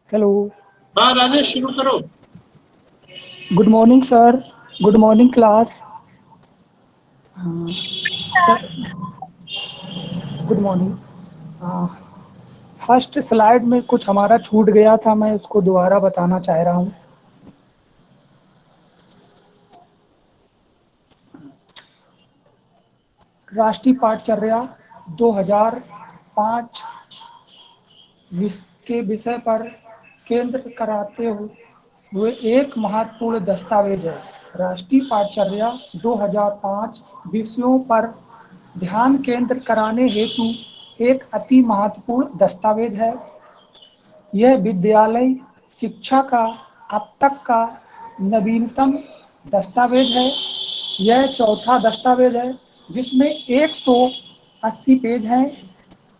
Hello. हाँ राजेश, शुरू करो। Good morning sir. Good morning class. Sir, good morning. First slide में कुछ हमारा छूट गया था, मैं उसको दोबारा बताना चाह रहा हूँ। राष्ट्रीय पाठचर्या 2005 के विषय पर केंद्र कराते हुए एक महत्वपूर्ण दस्तावेज है। राष्ट्रीय पाठचर्या 2005 विषयों पर ध्यान केंद्र कराने हेतु एक अति महत्वपूर्ण दस्तावेज है। यह विद्यालय शिक्षा का अब तक का नवीनतम दस्तावेज है। यह चौथा दस्तावेज है जिसमें 180 पेज हैं।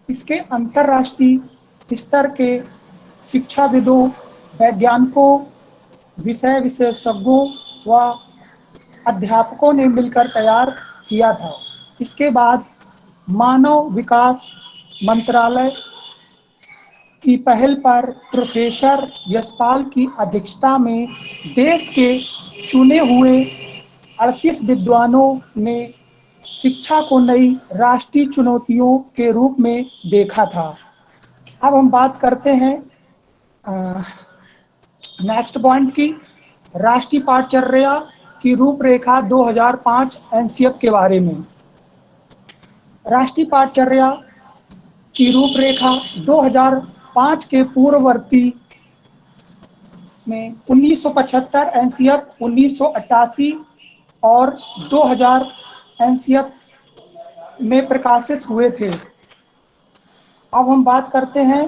इसके अंतर्राष्ट्रीय स्तर के शिक्षाविदों, वैज्ञानिकों, विषय विशेषज्ञों व अध्यापकों ने मिलकर तैयार किया था। इसके बाद मानव विकास मंत्रालय की पहल पर प्रोफेसर यशपाल की अध्यक्षता में देश के चुने हुए 38 विद्वानों ने शिक्षा को नई राष्ट्रीय चुनौतियों के रूप में देखा था। अब हम बात करते हैं नेक्स्ट पॉइंट की, राष्ट्रीय पाठचर्या की रूपरेखा 2005 एनसीएफ के बारे में। राष्ट्रीय पाठचर्या की रूपरेखा 2005 के पूर्ववर्ती में 1975 एनसीएफ, 1988 और 2000 एनसीएफ में प्रकाशित हुए थे। अब हम बात करते हैं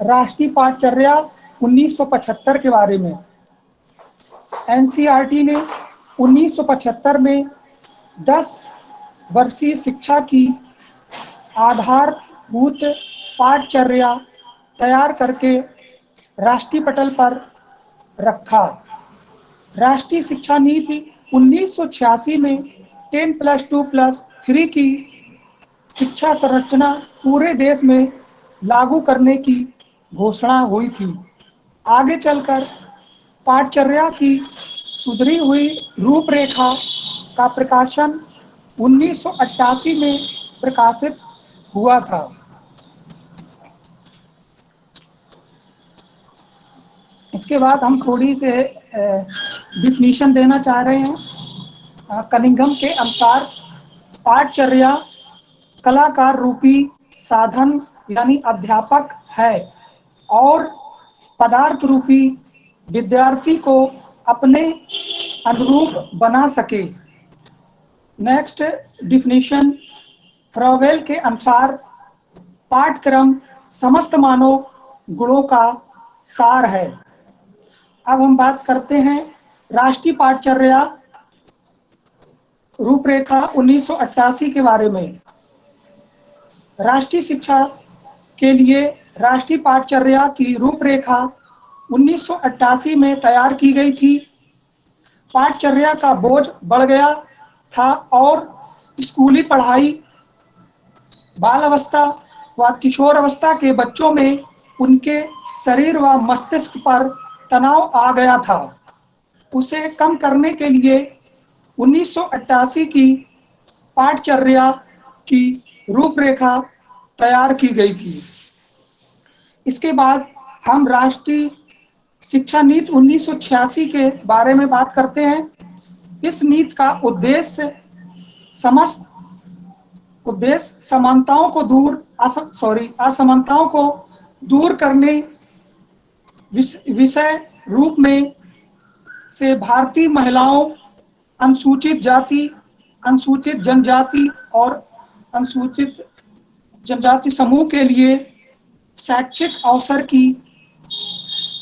राष्ट्रीय पाठचर्या 1975 के बारे में। एनसीईआरटी ने 1975 में 10 वर्षीय शिक्षा की आधारभूत पाठचर्या तैयार करके राष्ट्रीय पटल पर रखा। राष्ट्रीय शिक्षा नीति 1986 में 10+2+3 की शिक्षा संरचना पूरे देश में लागू करने की घोषणा हुई थी। आगे चलकर पाठचर्या की सुधरी हुई रूपरेखा का प्रकाशन 1988 में प्रकाशित हुआ था। इसके बाद हम थोड़ी से डिफिनीशन देना चाह रहे हैं। कनिंघम के अनुसार पाठचर्या कलाकार रूपी साधन यानी अध्यापक है और पदार्थ रूपी विद्यार्थी को अपने अनुरूप बना सके। नेक्स्ट डिफिनीशन, फ्रॉवेल के अनुसार पाठ्यक्रम समस्त मानव गुणों का सार है। अब हम बात करते हैं राष्ट्रीय पाठचर्या रूपरेखा 1988 के बारे में। राष्ट्रीय शिक्षा के लिए राष्ट्रीय पाठचर्या की रूपरेखा 1988 में तैयार की गई थी। पाठचर्या का बोझ बढ़ गया था और स्कूली पढ़ाई, बाल अवस्था व किशोर अवस्था के बच्चों में उनके शरीर व मस्तिष्क पर तनाव आ गया था। उसे कम करने के लिए 1988 की पाठचर्या की रूपरेखा तैयार की गई थी। इसके बाद हम राष्ट्रीय शिक्षा नीति 1986 के बारे में बात करते हैं। इस नीति का उद्देश्य असमानताओं को दूर करने विषय रूप में से भारतीय महिलाओं, अनुसूचित जाति, अनुसूचित जनजाति और अनुसूचित जनजाति समूह के लिए शैक्षिक अवसर की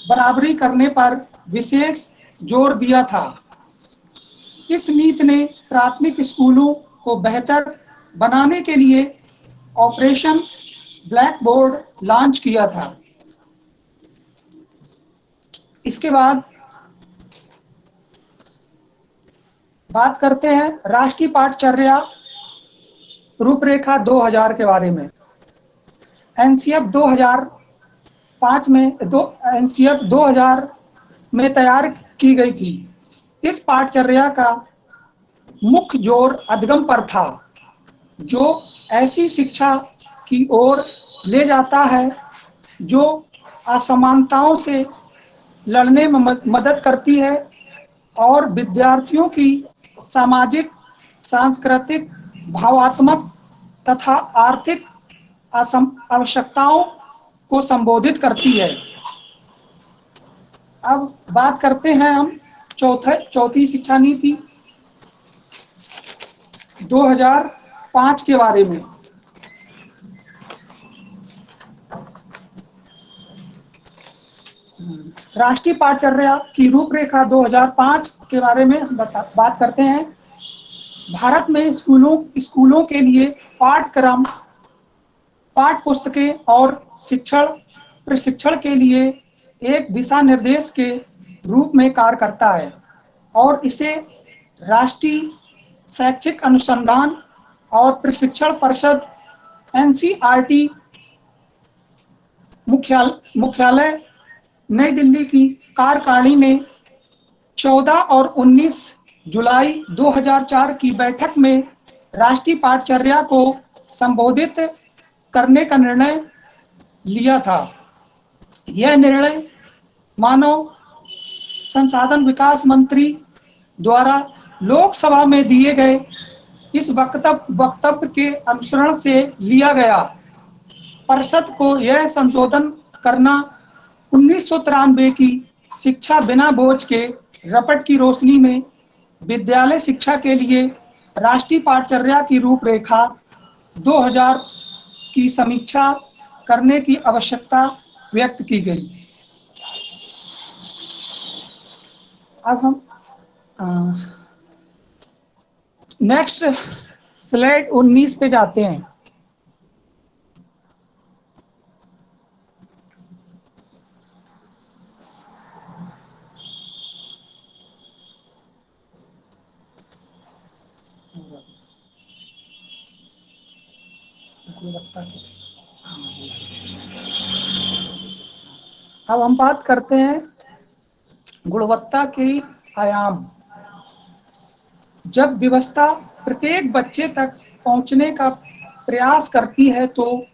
बराबरी करने पर विशेष जोर दिया था। इस नीति ने प्राथमिक स्कूलों को बेहतर बनाने के लिए ऑपरेशन ब्लैक बोर्ड लॉन्च किया था। इसके बाद बात करते हैं राष्ट्रीय पाठचर्या रूपरेखा 2000 के बारे में। एनसीएफ 2000 2005 में NCF 2000 में तैयार की गई थी। इस पाठचर्या का मुख्य जोर अधगम पर था, जो ऐसी शिक्षा की ओर ले जाता है जो असमानताओं से लड़ने में मदद करती है और विद्यार्थियों की सामाजिक, सांस्कृतिक, भावात्मक तथा आर्थिक आवश्यकताओं को संबोधित करती है। अब बात करते हैं हम चौथी शिक्षा नीति 2005 के बारे में। राष्ट्रीय पाठचर्या की रूपरेखा 2005 के बारे में बात करते हैं। भारत में स्कूलों के लिए पाठ्यक्रम, पाठ्य पुस्तकें और प्रशिक्षण के लिए एक दिशा निर्देश के रूप में कार्य करता है और इसे राष्ट्रीय शैक्षिक अनुसंधान और प्रशिक्षण परिषद NCERT मुख्यालय नई दिल्ली की कार्यकारिणी ने 14 और 19 जुलाई 2004 की बैठक में राष्ट्रीय पाठचर्या को संबोधित करने का निर्णय लिया था। यह निर्णय मानव संसाधन विकास मंत्री द्वारा लोकसभा में दिए गए इस वक्तव्य के अनुसरण से लिया गया। परिषद को यह संशोधन करना 1993 की शिक्षा बिना बोझ के रपट की रोशनी में विद्यालय शिक्षा के लिए राष्ट्रीय पाठचर्या की रूपरेखा 2000 की समीक्षा करने की आवश्यकता व्यक्त की गई। अब हम नेक्स्ट स्लाइड 19 पे जाते हैं। अब हम बात करते हैं गुणवत्ता के आयाम। जब व्यवस्था प्रत्येक बच्चे तक पहुंचने का प्रयास करती है तो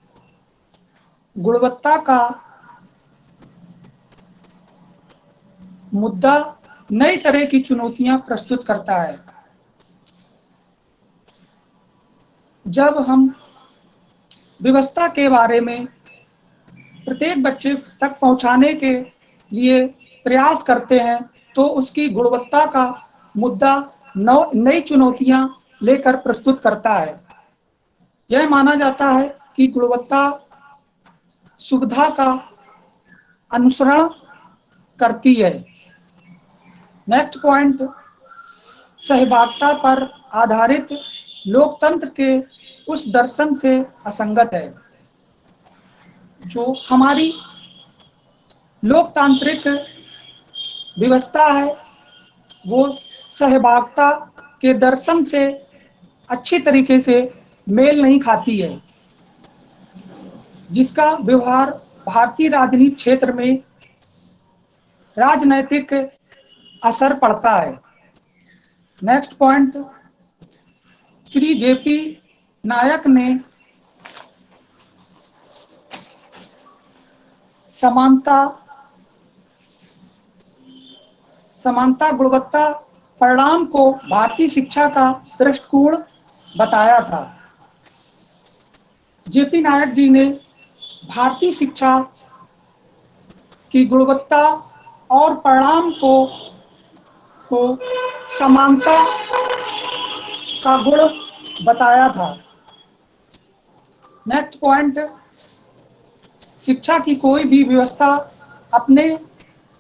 गुणवत्ता का मुद्दा नई तरह की चुनौतियां प्रस्तुत करता है। जब हम व्यवस्था के बारे में प्रत्येक बच्चे तक पहुंचाने के लिए प्रयास करते हैं तो उसकी गुणवत्ता का मुद्दा नई चुनौतियां लेकर प्रस्तुत करता है। यह माना जाता है कि गुणवत्ता सुविधा का अनुसरण करती है। नेक्स्ट पॉइंट, सहभागिता पर आधारित लोकतंत्र के उस दर्शन से असंगत है। जो हमारी लोकतांत्रिक व्यवस्था है वो सहभागिता के दर्शन से अच्छी तरीके से मेल नहीं खाती है, जिसका व्यवहार भारतीय राजनीति क्षेत्र में राजनैतिक असर पड़ता है। नेक्स्ट पॉइंट, श्री JP नायक ने समानता गुणवत्ता परिणाम को भारतीय शिक्षा का दृष्टिकोण बताया था। JP नायक जी ने भारतीय शिक्षा की गुणवत्ता और परिणाम को समानता का गुण बताया था। नेक्स्ट पॉइंट, शिक्षा की कोई भी व्यवस्था अपने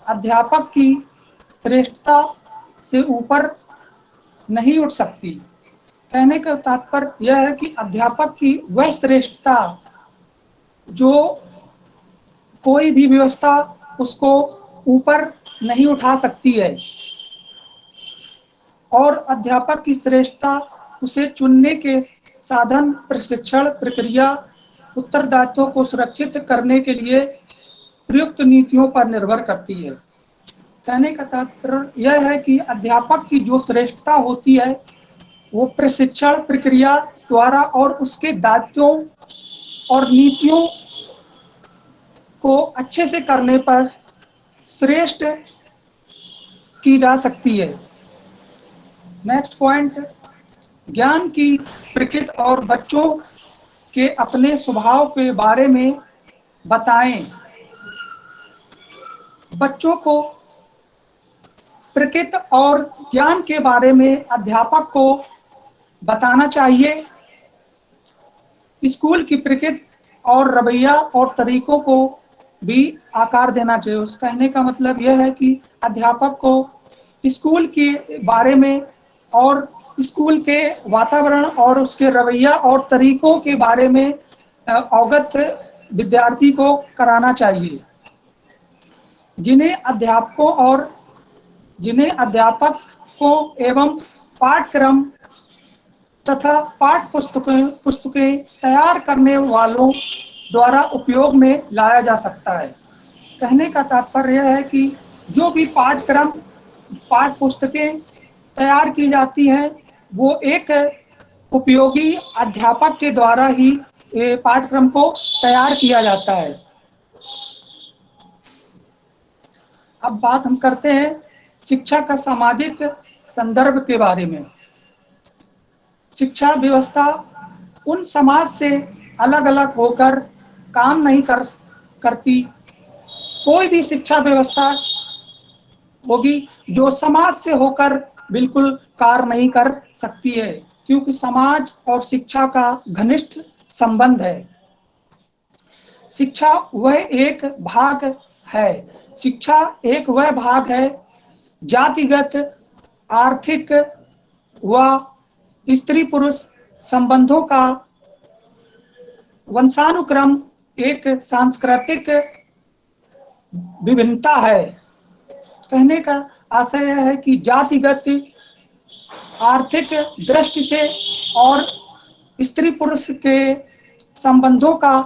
अध्यापक की श्रेष्ठता से ऊपर नहीं उठ सकती। कहने का तात्पर्य यह है कि अध्यापक की वह श्रेष्ठता जो कोई भी व्यवस्था उसको ऊपर नहीं उठा सकती है, और अध्यापक की श्रेष्ठता उसे चुनने के साधन, प्रशिक्षण प्रक्रिया, उत्तरदायित्व को सुरक्षित करने के लिए प्रयुक्त नीतियों पर निर्भर करती है। कहने का तात्पर्य यह है कि अध्यापक की जो श्रेष्ठता होती है वो प्रशिक्षण प्रक्रिया द्वारा और उसके दायित्वों और नीतियों को अच्छे से करने पर श्रेष्ठ की जा सकती है। नेक्स्ट पॉइंट, ज्ञान की प्रकृति और बच्चों के अपने स्वभाव के बारे में बताएं। बच्चों को प्रकृति और ज्ञान के बारे में अध्यापक को बताना चाहिए। स्कूल की प्रकृति और रवैया और तरीकों को भी आकार देना चाहिए। उस कहने का मतलब यह है कि अध्यापक को स्कूल के बारे में और स्कूल के वातावरण और उसके रवैया और तरीकों के बारे में अवगत विद्यार्थी को कराना चाहिए। जिन्हें अध्यापकों एवं पाठ्यक्रम तथा पाठ पुस्तकें तैयार करने वालों द्वारा उपयोग में लाया जा सकता है। कहने का तात्पर्य यह है कि जो भी पाठ्यक्रम पाठ पुस्तकें तैयार की जाती हैं वो एक उपयोगी अध्यापक के द्वारा ही पाठ्यक्रम को तैयार किया जाता है। अब बात हम करते हैं शिक्षा का सामाजिक संदर्भ के बारे में। शिक्षा व्यवस्था उन समाज से अलग अलग होकर काम नहीं करती। कोई भी शिक्षा व्यवस्था होगी जो समाज से होकर बिल्कुल कार्य नहीं कर सकती है, क्योंकि समाज और शिक्षा का घनिष्ठ संबंध है। शिक्षा वह एक भाग है जातिगत, आर्थिक व स्त्री पुरुष संबंधों का वंशानुक्रम एक सांस्कृतिक विभिन्नता है। कहने का आशय यह है कि जातिगत, आर्थिक दृष्टि से और स्त्री पुरुष के संबंधों का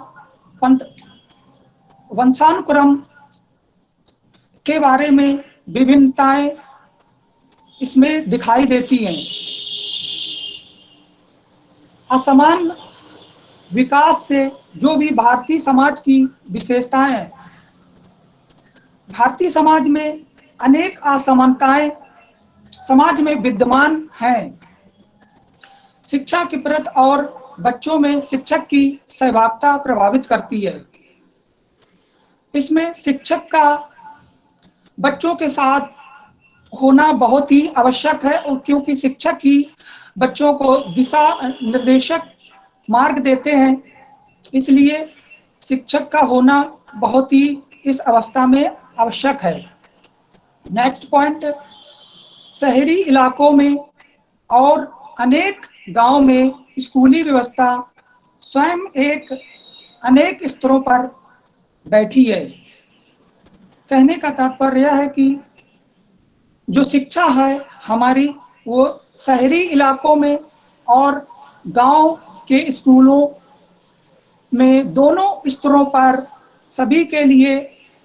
वंशानुक्रम के बारे में विभिन्नताएं इसमें दिखाई देती हैं। असमान विकास से जो भी भारतीय समाज की विशेषताएं हैं, भारतीय समाज में अनेक असमानताएं समाज में विद्यमान हैं। शिक्षा की प्रति और बच्चों में शिक्षक की सहभागिता प्रभावित करती है। इसमें शिक्षक का बच्चों के साथ होना बहुत ही आवश्यक है, और क्योंकि शिक्षक ही बच्चों को दिशा निर्देशक मार्ग देते हैं, इसलिए शिक्षक का होना बहुत ही इस अवस्था में आवश्यक है। नेक्स्ट पॉइंट, शहरी इलाकों में और अनेक गांव में स्कूली व्यवस्था स्वयं अनेक स्तरों पर बैठी है। कहने का तात्पर्य यह है कि जो शिक्षा है हमारी, वो शहरी इलाकों में और गांव के स्कूलों में दोनों स्तरों पर सभी के लिए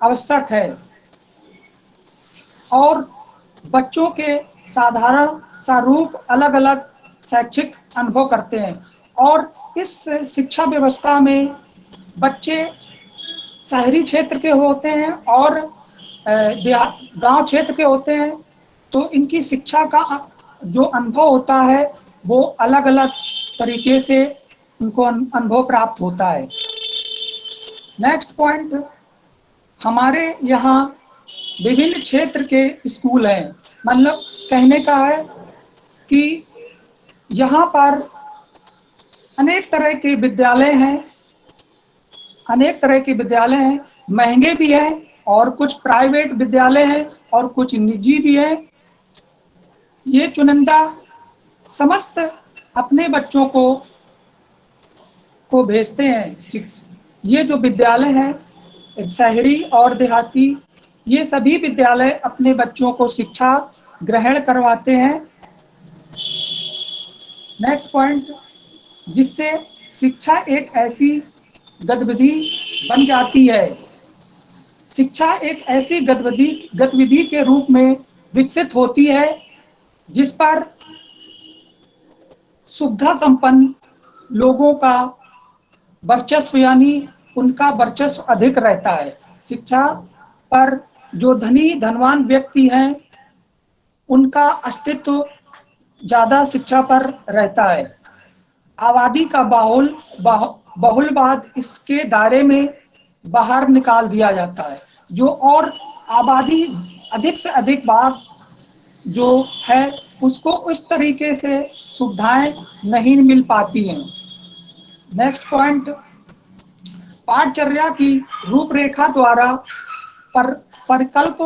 आवश्यक है, और बच्चों के साधारण स्वरूप अलग अलग शैक्षिक अनुभव करते हैं। और इस शिक्षा व्यवस्था में बच्चे शहरी क्षेत्र के होते हैं और गांव क्षेत्र के होते हैं, तो इनकी शिक्षा का जो अनुभव होता है वो अलग अलग तरीके से उनको अनुभव प्राप्त होता है। नेक्स्ट पॉइंट, हमारे यहाँ विभिन्न क्षेत्र के स्कूल हैं। मतलब कहने का है कि यहाँ पर अनेक तरह के विद्यालय हैं, महंगे भी हैं और कुछ प्राइवेट विद्यालय हैं और कुछ निजी भी हैं। ये चुनिंदा समस्त अपने बच्चों को भेजते हैं। ये जो विद्यालय हैं शहरी और देहाती, ये सभी विद्यालय अपने बच्चों को शिक्षा ग्रहण करवाते हैं। नेक्स्ट पॉइंट, जिससे शिक्षा एक ऐसी गतिविधि बन जाती है शिक्षा एक ऐसी गतिविधि के रूप में विकसित होती है जिस पर सुविधा संपन्न लोगों का वर्चस्व यानी उनका वर्चस्व अधिक रहता है। शिक्षा पर जो धनवान व्यक्ति हैं उनका अस्तित्व ज्यादा शिक्षा पर रहता है। आबादी का बहुलवाद इसके दायरे में बाहर निकाल दिया जाता है। जो और आबादी अधिक से अधिक बार जो है उसको उस तरीके से सुविधाएं नहीं मिल पाती हैं। नेक्स्ट पॉइंट, पाठचर्या की रूपरेखा द्वारा परिकल्प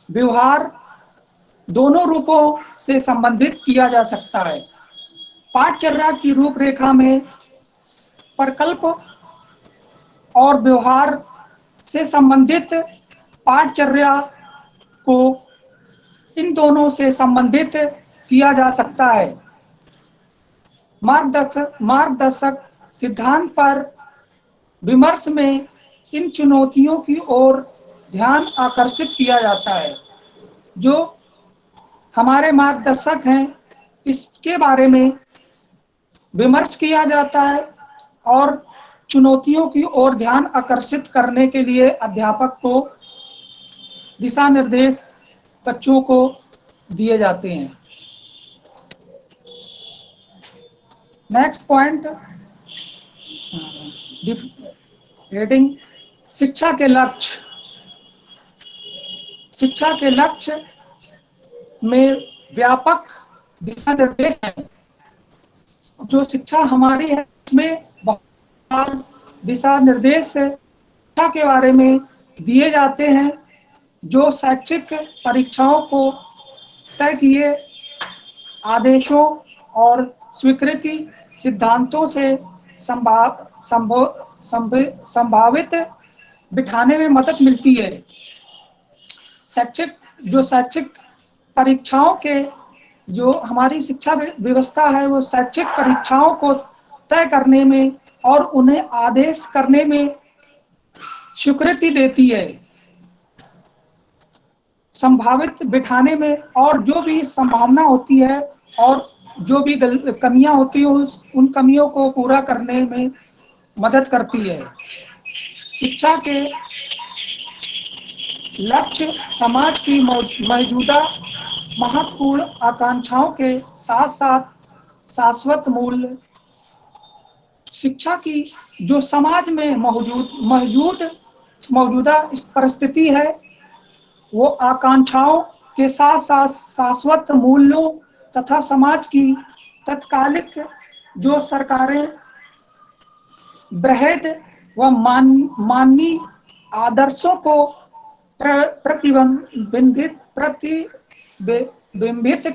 व्यवहार दोनों रूपों से संबंधित किया जा सकता है। पाठचर्या की रूपरेखा में परिकल्प और व्यवहार से संबंधित पाठचर्या को इन दोनों से संबंधित किया जा सकता है। मार्गदर्शक सिद्धांत पर विमर्श में इन चुनौतियों की ओर ध्यान आकर्षित किया जाता है। जो हमारे मार्गदर्शक हैं इसके बारे में विमर्श किया जाता है और चुनौतियों की ओर ध्यान आकर्षित करने के लिए अध्यापक को दिशा निर्देश बच्चों को दिए जाते हैं। नेक्स्ट पॉइंट, हेडिंग शिक्षा के लक्ष्य। शिक्षा के लक्ष्य में व्यापक दिशा निर्देश हैं। जो शिक्षा हमारी है उसमें बहुत दिशा निर्देश शिक्षा के बारे में दिए जाते हैं जो शैक्षिक परीक्षाओं को तय किए आदेशों और स्वीकृति सिद्धांतों से संभावित बिठाने में मदद मिलती है। शैक्षिक परीक्षाओं के जो हमारी शिक्षा व्यवस्था है वो शैक्षिक परीक्षाओं को तय करने में और उन्हें आदेश करने में स्वीकृति देती है। संभावित बिठाने में और जो भी संभावना होती है और जो भी कमियां होती है उन कमियों को पूरा करने में मदद करती है। शिक्षा के लक्ष्य समाज की मौजूदा महत्वपूर्ण आकांक्षाओं के साथ साथ शाश्वत मूल्य। शिक्षा की जो समाज में मौजूदा परिस्थिति है वो आकांक्षाओं के साथ साथ शाश्वत मूल्यों तथा समाज की तत्कालिक जो सरकारें बृहद व माननीय आदर्शों को प्रतिबिंबित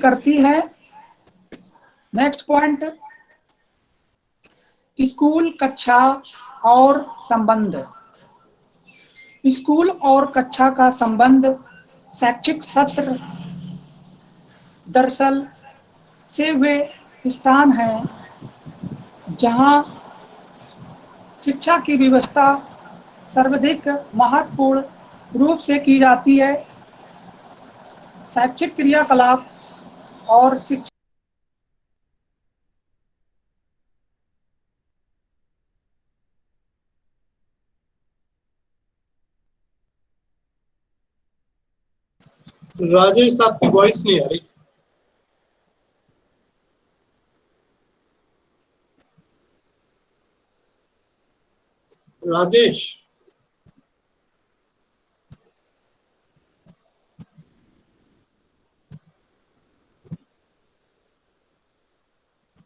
करती है। नेक्स्ट पॉइंट, स्कूल कक्षा और संबंध। स्कूल और कक्षा का संबंध शैक्षिक सत्र दरअसल से वे स्थान हैं जहां शिक्षा की व्यवस्था सर्वाधिक महत्वपूर्ण रूप से की जाती है। शैक्षिक क्रियाकलाप और शिक्षा राजेश आपकी वॉइस नहीं आ रही। राजेश,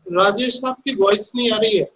राजेश आपकी वॉइस नहीं आ रही है।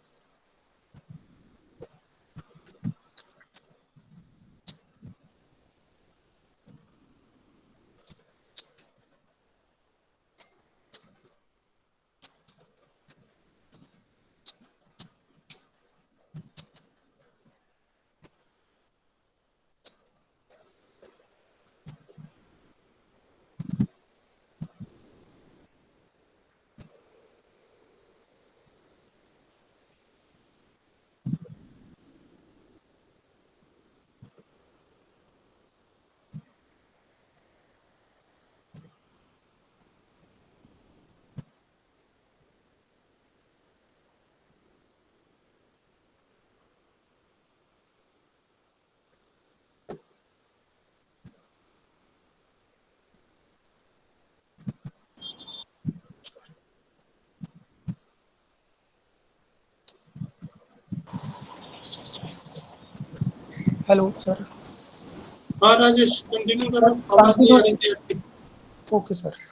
Hello sir. हाँ राजेश, कंटिन्यू सर करो, आवाज नहीं कंटिन्यू। आ रही थी आपकी। Okay sir.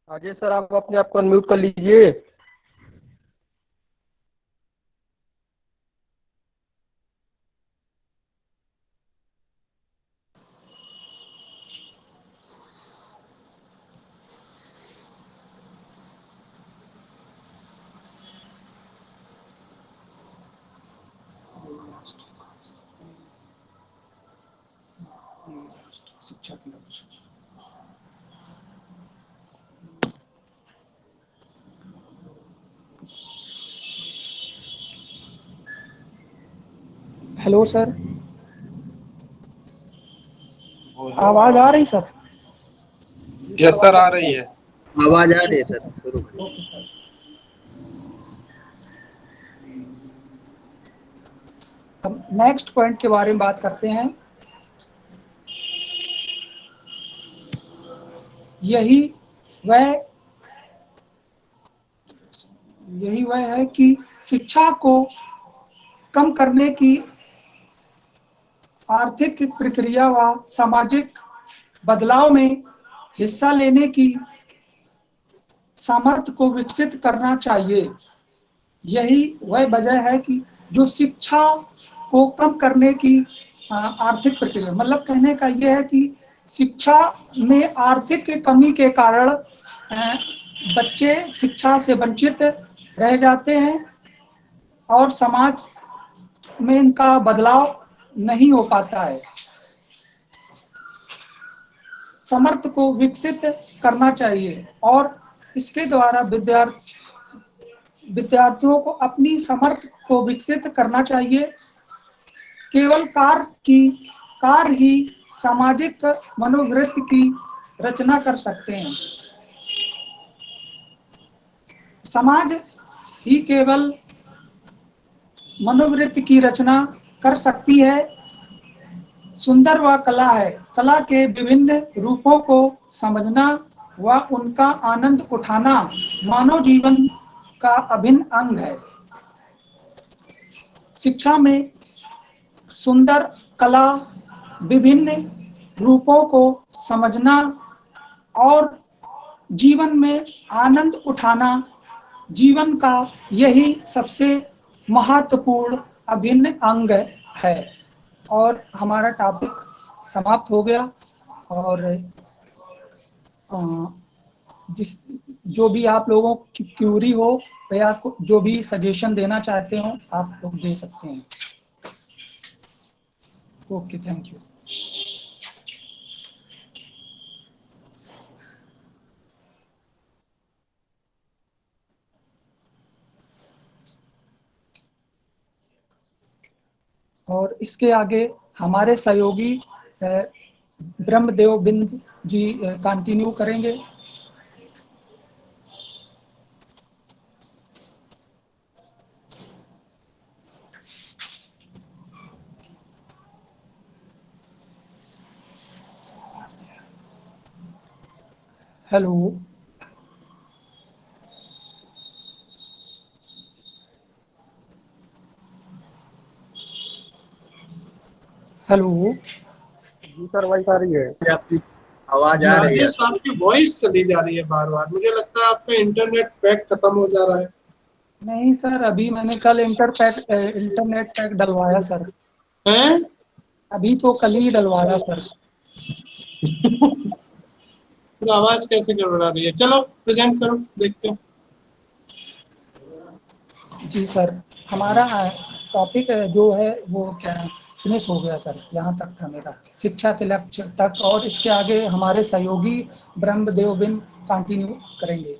राजेश सर, आप अपने आप को अनम्यूट कर लीजिए। शिक्षा के लक्ष्य। हेलो सर, आवाज आ रही सर? यस सर, आ रही है। आवाज आ रही है सर, शुरू करिए। Okay sir. हम नेक्स्ट पॉइंट के बारे में बात करते हैं। यही वह यही वह है कि शिक्षा को कम करने की आर्थिक प्रक्रिया व सामाजिक बदलाव में हिस्सा लेने की सामर्थ्य को विकसित करना चाहिए। यही वह वजह है कि जो शिक्षा को कम करने की आर्थिक प्रक्रिया, मतलब कहने का यह है कि शिक्षा में आर्थिक कमी के कारण बच्चे शिक्षा से वंचित रह जाते हैं और समाज में इनका बदलाव नहीं हो पाता है। समर्थ को विकसित करना चाहिए और इसके द्वारा विद्यार्थियों को अपनी समर्थ को विकसित करना चाहिए। केवल कार ही सामाजिक मनोवृत्ति की रचना कर सकते हैं। समाज ही केवल मनोवृत्ति की रचना कर सकती है। सुंदर व कला है। कला के विभिन्न रूपों को समझना व उनका आनंद उठाना मानव जीवन का अभिन्न अंग है। शिक्षा में सुंदर कला, विभिन्न रूपों को समझना और जीवन में आनंद उठाना जीवन का यही सबसे महत्वपूर्ण अभिन्न अंग है। और हमारा टॉपिक समाप्त हो गया। और जिस जो भी आप लोगों की क्यूरी हो या जो भी सजेशन देना चाहते हो आप लोग दे सकते हैं। Okay, thank you. और इसके आगे हमारे सहयोगी ब्रह्मदेव बिंद जी कंटिन्यू करेंगे। हेलो। हेलो। जी सर, वॉइस आ रही है। आपकी आवाज आ रही है। राजेश, आपकी वॉइस चली जा रही है बार बार। मुझे लगता है आपका इंटरनेट पैक खत्म हो जा रहा है। नहीं सर, अभी मैंने कल इंटरनेट पैक डलवाया सर। हैं? अभी तो कल ही डलवाया सर। फिर आवाज कैसे गड़बड़ा रही है? चलो प्रेजेंट करो, देखते हैं। जी सर, हमारा टॉपिक जो है वो क्या फिनिश हो गया सर। यहाँ तक था मेरा शिक्षा के लक्ष्य तक, और इसके आगे हमारे सहयोगी ब्रह्मदेव बिन कंटिन्यू करेंगे।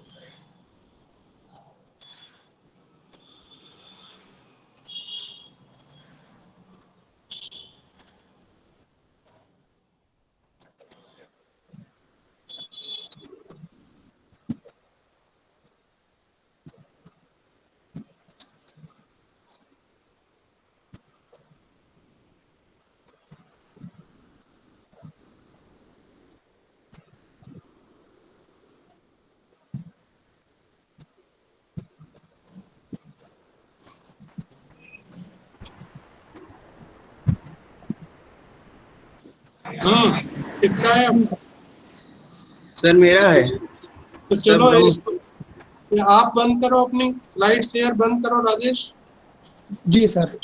किसका है? सर मेरा है। तो चलो सब इसको आप बंद करो, अपनी स्लाइड शेयर बंद करो राजेश। जी सर।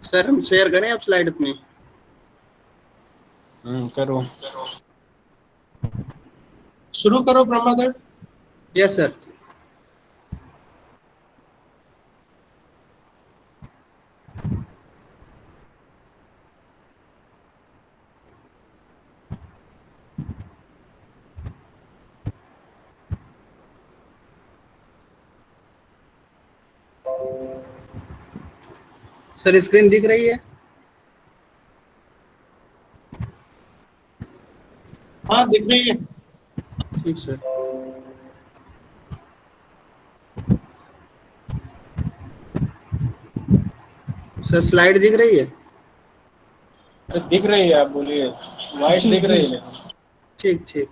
सर हम शेयर करें अब स्लाइड अपनी? करो। शुरू करो Brahmadev. Yes sir. Sir screen दिख रही है? हाँ दिख रही है। ठीक सर। सर स्लाइड दिख रही है? दिख रही है, आप बोलिए। वाइट जी, दिख जी। रही है। ठीक ठीक।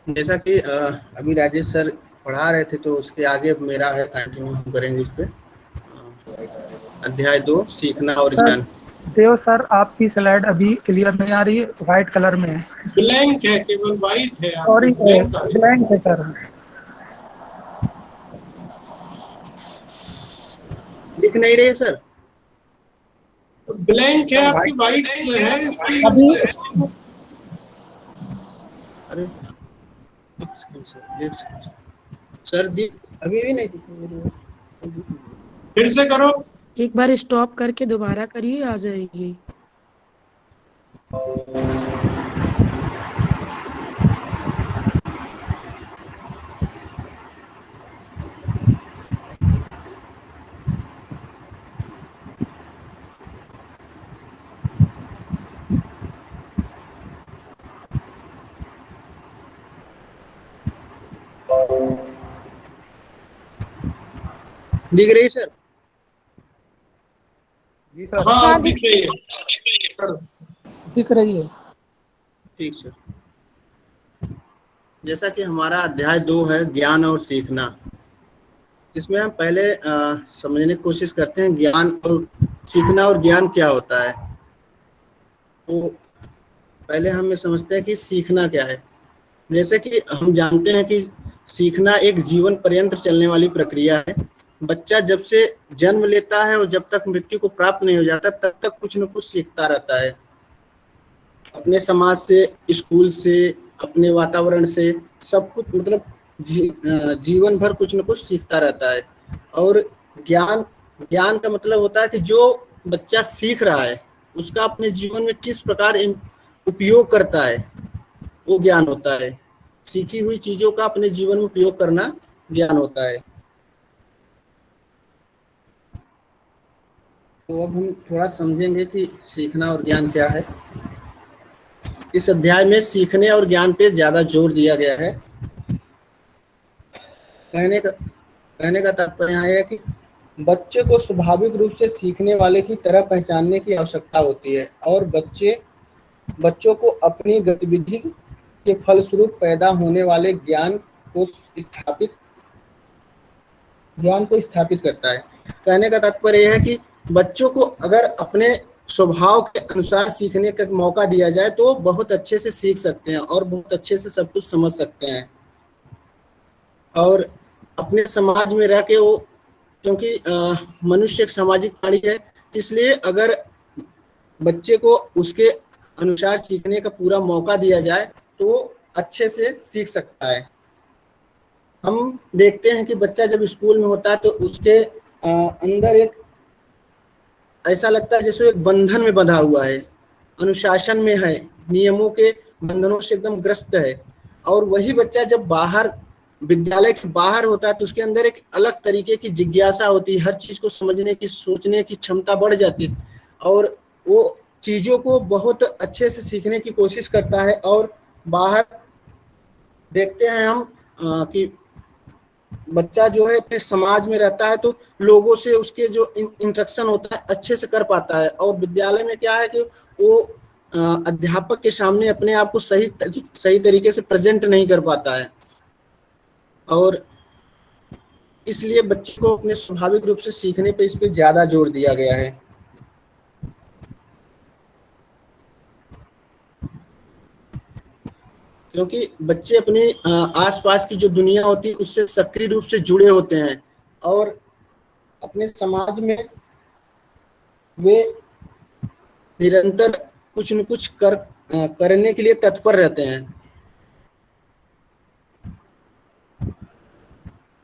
जैसा कि अभी राजेश सर पढ़ा रहे थे, तो उसके आगे मेरा है, कंटिन्यू हम करेंगे इस पे। अध्याय 2 सीखना और सर ज्ञान। देव सर, आपकी स्लाइड अभी क्लियर नहीं आ रही है, व्हाइट कलर में है। ब्लैंक है, केवल वाइट है, आपकी सॉरी, ब्लैंक आ रही है। ब्लैंक है सर। दिख नहीं रही है सर? ब्लैंक है आपकी, वाइट है इसकी। अभी अरे एक सेकंड सर, एक सेकंड सर। अभी भी नहीं दिख रही है। फिर से करो। एक बार स्टॉप करके दोबारा करिए, आ जाएगी। दिख रही है सर? जी सर। हाँ हाँ, दिख रही है। करो। दिख रही है। ठीक सर। जैसा कि हमारा अध्याय 2 है ज्ञान और सीखना, इसमें हम पहले समझने की कोशिश करते हैं ज्ञान और सीखना और ज्ञान क्या होता है। तो पहले हम ये समझते हैं कि सीखना क्या है। जैसे कि हम जानते हैं कि सीखना एक जीवन पर्यंत चलने वाली प्रक्रिया है। बच्चा जब से जन्म लेता है और जब तक मृत्यु को प्राप्त नहीं हो जाता, तब तक कुछ न कुछ सीखता रहता है, अपने समाज से, स्कूल से, अपने वातावरण से, सब कुछ, मतलब जीवन भर कुछ न कुछ सीखता रहता है। और ज्ञान ज्ञान का मतलब होता है कि जो बच्चा सीख रहा है उसका अपने जीवन में किस प्रकार उपयोग करता है, वो ज्ञान होता है। सीखी हुई चीजों का अपने जीवन में उपयोग करना ज्ञान होता है। तो अब हम थोड़ा समझेंगे कि सीखना और ज्ञान क्या है। इस अध्याय में सीखने और ज्ञान पे ज्यादा जोर दिया गया है। कहने का तात्पर्य यहाँ है कि बच्चे को स्वाभाविक रूप से सीखने वाले की तरह पहचानने की आवश्यकता होती है, और बच्चों को अपनी गतिविधि के फलस्वरूप पैदा होने वाले ज्ञान को स्थापित करता है। कहने का तात्पर्य यह है कि बच्चों को अगर अपने स्वभाव के अनुसार सीखने का मौका दिया जाए तो बहुत अच्छे से सीख सकते हैं और बहुत अच्छे से सब कुछ समझ सकते हैं। और अपने समाज में रह के वो, क्योंकि मनुष्य एक सामाजिक प्राणी है, इसलिए अगर बच्चे को उसके अनुसार सीखने का पूरा मौका दिया जाए तो वो अच्छे से सीख सकता है। हम देखते हैं कि बच्चा जब स्कूल में होता है तो उसके अंदर एक ऐसा लगता है जैसे एक बंधन में बंधा हुआ है, अनुशासन में है, नियमों के बंधनों से एकदम ग्रस्त है। और वही बच्चा जब बाहर विद्यालय के बाहर होता है तो उसके अंदर एक अलग तरीके की जिज्ञासा होती है, हर चीज को समझने की, सोचने की क्षमता बढ़ जाती है और वो चीजों को बहुत अच्छे से सीखने की कोशिश करता है। और बाहर देखते हैं हम कि बच्चा जो है अपने समाज में रहता है तो लोगों से उसके जो इंटरेक्शन होता है अच्छे से कर पाता है। और विद्यालय में क्या है कि वो अध्यापक के सामने अपने आप को सही तरीके से प्रेजेंट नहीं कर पाता है। और इसलिए बच्चे को अपने स्वाभाविक रूप से सीखने पे इस पे ज्यादा जोर दिया गया है। क्योंकि बच्चे अपने आसपास की जो दुनिया होती है उससे सक्रिय रूप से जुड़े होते हैं और अपने समाज में वे निरंतर कुछ न कुछ करने के लिए तत्पर रहते हैं।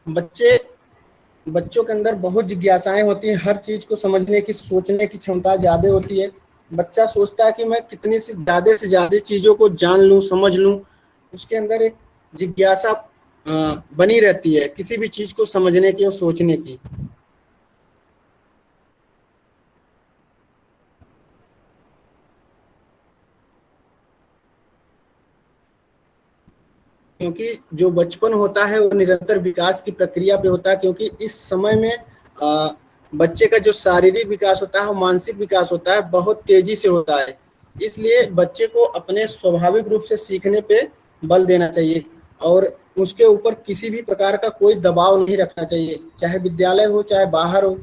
बच्चों के अंदर बहुत जिज्ञासाएं होती हैं, हर चीज को समझने की, सोचने की क्षमता ज्यादा होती है। बच्चा सोचता है कि मैं कितनी से ज्यादा चीजों को जान लूं, समझ लूं। उसके अंदर एक जिज्ञासा बनी रहती है किसी भी चीज को समझने की और सोचने की। क्योंकि जो बचपन होता है वो निरंतर विकास की प्रक्रिया पे होता है, क्योंकि इस समय में बच्चे का जो शारीरिक विकास होता है और मानसिक विकास होता है बहुत तेजी से होता है। इसलिए बच्चे को अपने स्वाभाविक रूप से सीखने पे बल देना चाहिए और उसके ऊपर किसी भी प्रकार का कोई दबाव नहीं रखना चाहिए, चाहे विद्यालय हो, चाहे बाहर हो,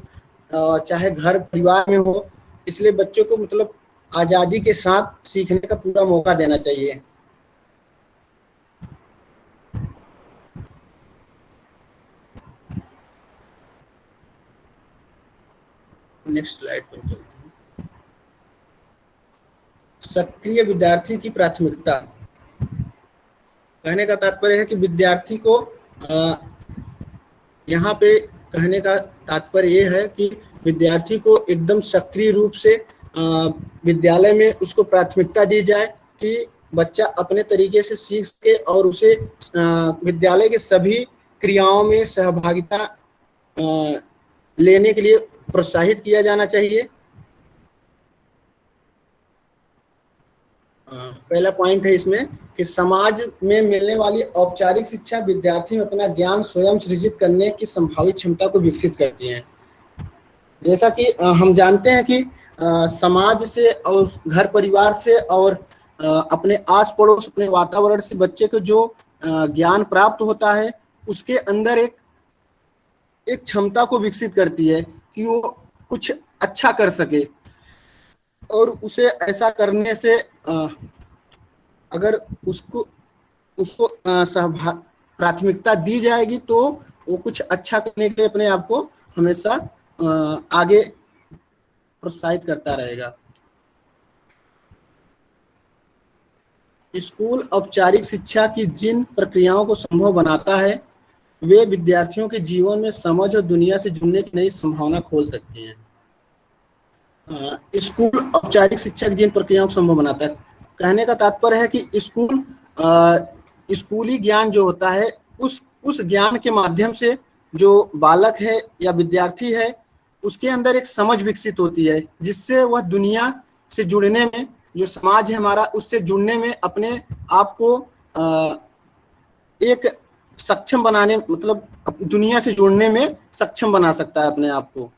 चाहे घर परिवार में हो। इसलिए बच्चों को मतलब आज़ादी के साथ सीखने का पूरा मौका देना चाहिए। नेक्स्ट स्लाइड पर चलते हैं। सक्रिय विद्यार्थी की प्राथमिकता। कहने का तात्पर्य है कि विद्यार्थी को यहाँ पे कहने का तात्पर्य ये है कि विद्यार्थी को एकदम सक्रिय रूप से विद्यालय में उसको प्राथमिकता दी जाए कि बच्चा अपने तरीके से सीख सके और उसे विद्यालय के सभी क्रियाओं में सहभागिता लेने के लिए प्रोत्साहित किया जाना चाहिए। पहला पॉइंट है इसमें कि समाज में मिलने वाली औपचारिक शिक्षा विद्यार्थी में अपना ज्ञान स्वयं सृजित करने की संभावित क्षमता को विकसित करती है। जैसा कि हम जानते हैं कि समाज से और घर परिवार से और अपने आस पड़ोस, अपने वातावरण से बच्चे को जो ज्ञान प्राप्त होता है उसके अंदर एक क्षमता को विकसित करती है कि वो कुछ अच्छा कर सके। और उसे ऐसा करने से अगर उसको प्राथमिकता दी जाएगी तो वो कुछ अच्छा करने के लिए अपने आप को हमेशा आगे प्रोत्साहित करता रहेगा। स्कूल औपचारिक शिक्षा की जिन प्रक्रियाओं को संभव बनाता है वे विद्यार्थियों के जीवन में समझ और दुनिया से जुड़ने की नई संभावना खोल सकती हैं। स्कूल औपचारिक शिक्षा की जिन प्रक्रियाओं को संभव बनाता है, कहने का तात्पर्य है कि स्कूली ज्ञान जो होता है उस ज्ञान के माध्यम से जो बालक है या विद्यार्थी है उसके अंदर एक समझ विकसित होती है जिससे वह दुनिया से जुड़ने में, जो समाज है हमारा उससे जुड़ने में अपने आप को एक सक्षम बनाने, मतलब दुनिया से जुड़ने में सक्षम बना सकता है अपने आप को।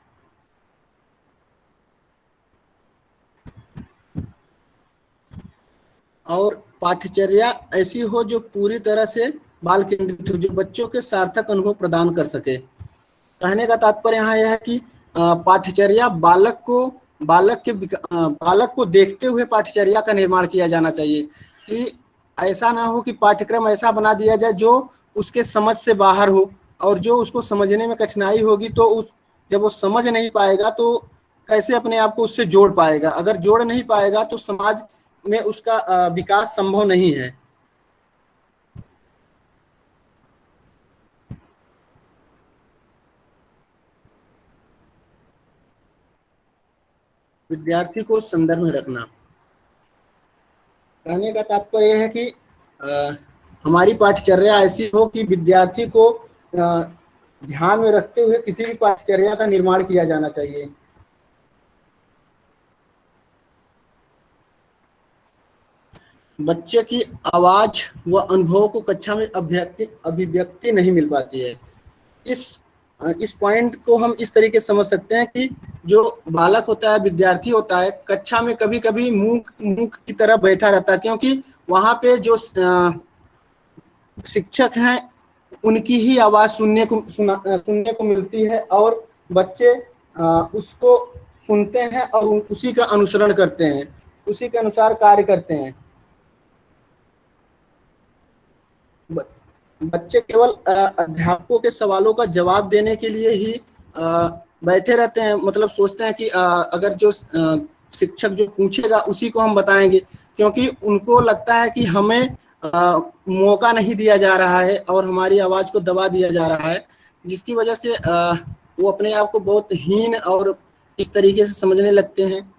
और पाठ्यचर्या ऐसी हो जो पूरी तरह से बाल केंद्रित हो, जो बच्चों के सार्थक अनुभव प्रदान कर सके। कहने का तात्पर्य यहाँ यह है कि पाठ्यचर्या बालक को देखते हुए पाठ्यचर्या का निर्माण किया जाना चाहिए कि ऐसा ना हो कि पाठ्यक्रम ऐसा बना दिया जाए जो उसके समझ से बाहर हो और जो उसको समझने में कठिनाई होगी तो जब वो समझ नहीं पाएगा तो कैसे अपने आप को उससे जोड़ पाएगा। अगर जोड़ नहीं पाएगा तो समाज में उसका विकास संभव नहीं है। विद्यार्थी को संदर्भ में रखना। कहने का तात्पर्य यह है कि हमारी पाठ्यचर्या ऐसी हो कि विद्यार्थी को ध्यान में रखते हुए किसी भी पाठ्यचर्या का निर्माण किया जाना चाहिए। बच्चे की आवाज व अनुभव को कक्षा में अभिव्यक्ति नहीं मिल पाती है। इस पॉइंट को हम इस तरीके से समझ सकते हैं कि जो बालक होता है, विद्यार्थी होता है, कक्षा में कभी कभी मूक की तरह बैठा रहता है, क्योंकि वहाँ पे जो शिक्षक हैं उनकी ही आवाज सुनने को मिलती है और बच्चे उसको सुनते हैं और उसी का अनुसरण करते हैं, उसी के अनुसार कार्य करते हैं। बच्चे केवल अध्यापकों के सवालों का जवाब देने के लिए ही बैठे रहते हैं, मतलब सोचते हैं कि अगर जो शिक्षक जो पूछेगा उसी को हम बताएंगे, क्योंकि उनको लगता है कि हमें मौका नहीं दिया जा रहा है और हमारी आवाज को दबा दिया जा रहा है, जिसकी वजह से वो अपने आप को बहुत हीन और इस तरीके से समझने लगते हैं।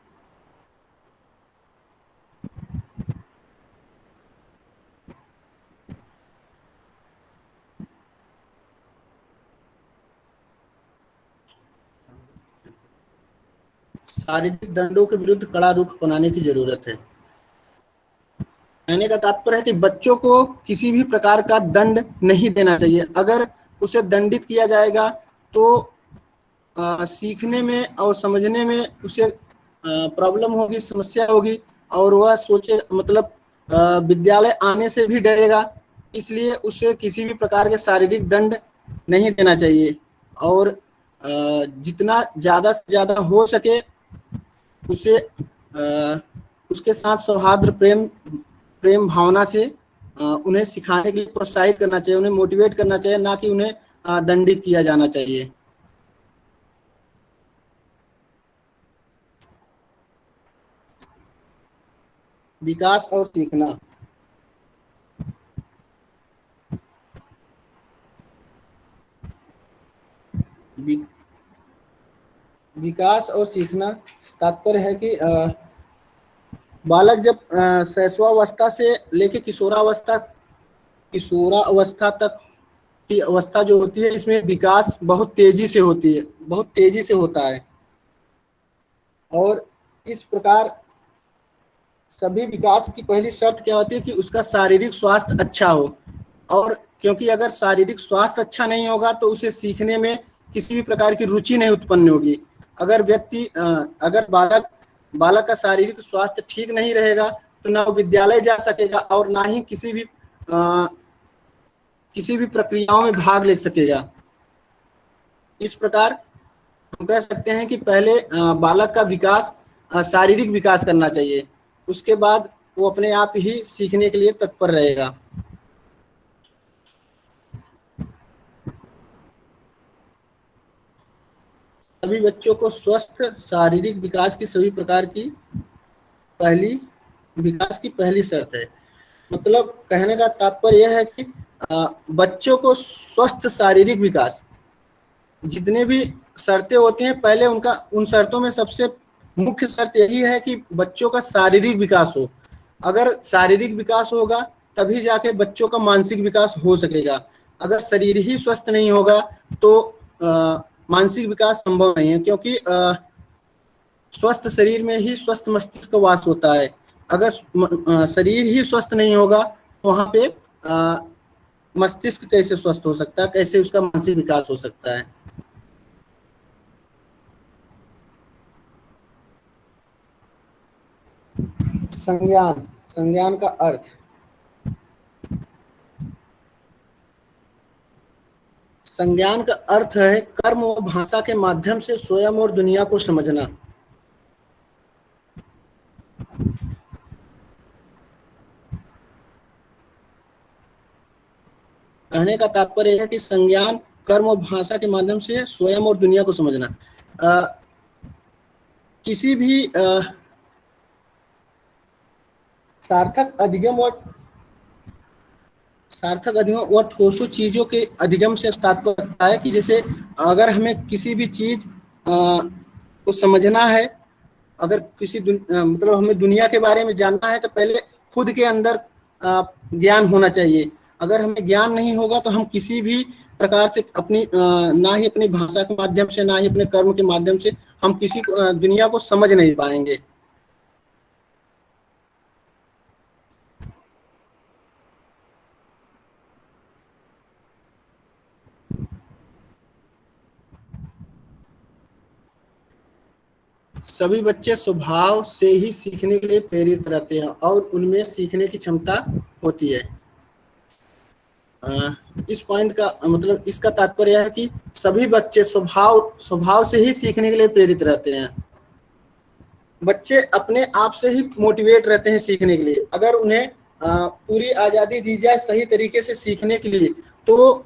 शारीरिक दंडों के विरुद्ध कड़ा रुख अपनाने की जरूरत है। कहने का तात्पर्य है कि बच्चों को किसी भी प्रकार का दंड नहीं देना चाहिए। अगर उसे दंडित किया जाएगा तो सीखने में और समझने में उसे प्रॉब्लम होगी, समस्या होगी और वह सोचे मतलब विद्यालय आने से भी डरेगा। इसलिए उसे किसी भी प्रकार के शारीरिक दंड नहीं देना चाहिए और जितना ज़्यादा से ज़्यादा हो सके उसे उसके साथ सौहार्द प्रेम भावना से उन्हें सिखाने के लिए प्रोत्साहित करना चाहिए, उन्हें मोटिवेट करना चाहिए, ना कि उन्हें दंडित किया जाना चाहिए। विकास और सीखना। विकास और सीखना तात्पर्य है कि बालक जब शैशवावस्था से लेके किशोरावस्था तक की अवस्था जो होती है, इसमें विकास बहुत तेजी से होती है, बहुत तेजी से होता है और इस प्रकार सभी विकास की पहली शर्त क्या होती है कि उसका शारीरिक स्वास्थ्य अच्छा हो। और क्योंकि अगर शारीरिक स्वास्थ्य अच्छा नहीं होगा तो उसे सीखने में किसी भी प्रकार की रुचि नहीं उत्पन्न होगी। अगर बालक का शारीरिक स्वास्थ्य ठीक नहीं रहेगा तो ना वो विद्यालय जा सकेगा और ना ही किसी भी प्रक्रियाओं में भाग ले सकेगा। इस प्रकार हम कह सकते हैं कि पहले बालक का विकास, शारीरिक विकास करना चाहिए, उसके बाद वो अपने आप ही सीखने के लिए तत्पर रहेगा। सभी बच्चों को स्वस्थ शारीरिक विकास की सभी प्रकार की पहली शर्त है। मतलब कहने का तात्पर्य यह है कि बच्चों को स्वस्थ शारीरिक विकास, जितने भी शर्तें होती हैं, पहले उन शर्तों में सबसे मुख्य शर्त यही है कि बच्चों का शारीरिक विकास हो। अगर शारीरिक विकास होगा तभी जाके बच्चों का मानसिक विकास हो सकेगा। अगर शरीर ही स्वस्थ नहीं होगा तो मानसिक विकास संभव नहीं है, क्योंकि स्वस्थ शरीर में ही स्वस्थ मस्तिष्क का वास होता है। अगर शरीर ही स्वस्थ नहीं होगा तो वहाँ पे मस्तिष्क कैसे स्वस्थ हो सकता है, कैसे उसका मानसिक विकास हो सकता है। संज्ञान का अर्थ। संज्ञान का अर्थ है कर्म और भाषा के माध्यम से स्वयं और दुनिया को समझना। कहने का तात्पर्य है कि संज्ञान कर्म और भाषा के माध्यम से स्वयं और दुनिया को समझना। किसी भी सार्थक अधिगम और ठोसो चीजों के अधिगम से तात्पर्य होता है कि जैसे अगर हमें किसी भी चीज को समझना है, अगर मतलब हमें दुनिया के बारे में जानना है तो पहले खुद के अंदर ज्ञान होना चाहिए। अगर हमें ज्ञान नहीं होगा तो हम किसी भी प्रकार से अपनी ना ही अपनी भाषा के माध्यम से, ना ही अपने कर्म के माध्यम से हम किसी दुनिया को समझ नहीं पाएंगे। सभी बच्चे स्वभाव से ही सीखने के लिए प्रेरित रहते हैं और उनमें सीखने की क्षमता होती है। इस पॉइंट का मतलब, इसका तात्पर्य है कि सभी बच्चे स्वभाव से ही सीखने के लिए प्रेरित रहते हैं। बच्चे अपने आप से ही मोटिवेट रहते हैं सीखने के लिए। अगर उन्हें पूरी आज़ादी दी जाए सही तरीके से सीखने के लिए, तो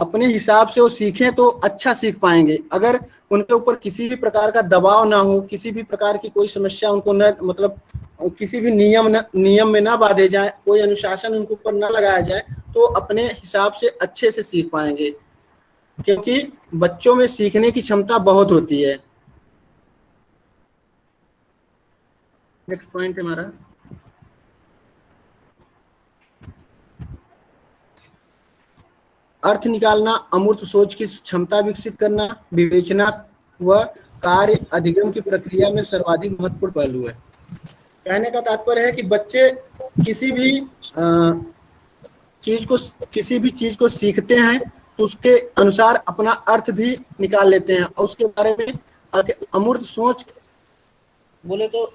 अपने हिसाब से वो सीखें तो अच्छा सीख पाएंगे। अगर उनके ऊपर किसी भी प्रकार का दबाव ना हो, किसी भी प्रकार की कोई समस्या उनको न मतलब किसी भी नियम में ना बांधे जाए, कोई अनुशासन उनके ऊपर ना लगाया जाए, तो अपने हिसाब से अच्छे से सीख पाएंगे, क्योंकि बच्चों में सीखने की क्षमता बहुत होती है। नेक्स्ट पॉइंट हमारा अर्थ निकालना, अमूर्त सोच की क्षमता विकसित करना, विवेचना व कार्य अधिगम की प्रक्रिया में सर्वाधिक महत्वपूर्ण पहलू है। कहने का तात्पर्य है कि बच्चे किसी भी चीज को सीखते हैं तो उसके अनुसार अपना अर्थ भी निकाल लेते हैं और उसके बारे में अमूर्त सोच बोले तो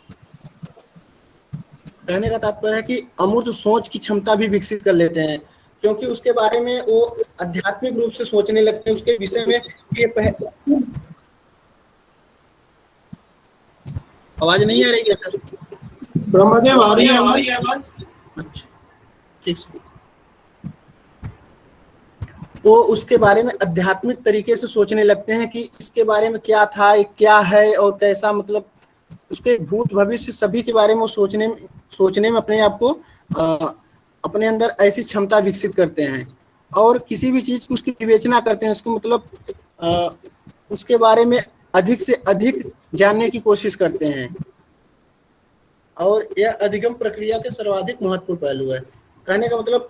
कहने का तात्पर्य है कि अमूर्त सोच की क्षमता भी विकसित कर लेते हैं, क्योंकि उसके बारे में वो आध्यात्मिक रूप से सोचने लगते हैं उसके विषय में। ये आवाज नहीं आ रही है सर? ब्रह्मदेव आ रही है आवाज? अच्छा ठीक है। वो उसके बारे में आध्यात्मिक तरीके से सोचने लगते हैं कि इसके बारे में क्या था, क्या है और कैसा, मतलब उसके भूत भविष्य सभी के बारे में वो सोचने में अपने आप को अपने अंदर ऐसी क्षमता विकसित करते हैं और किसी भी चीज को उसकी विवेचना करते हैं, उसको मतलब उसके बारे में अधिक से अधिक जानने की कोशिश करते हैं। और यह अधिगम प्रक्रिया के सर्वाधिक महत्वपूर्ण पहलू है। कहने का मतलब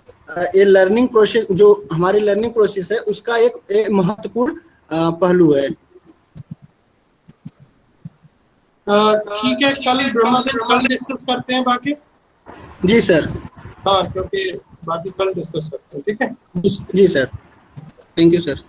ये लर्निंग प्रोसेस, जो हमारी लर्निंग प्रोसेस है, उसका एक महत्वपूर्ण पहलू है। ठीक है, कल डिस्कस करते हैं बाकी। जी सर। हाँ, क्योंकि बाकी कल डिस्कस करते हैं। ठीक है जी सर, थैंक यू सर।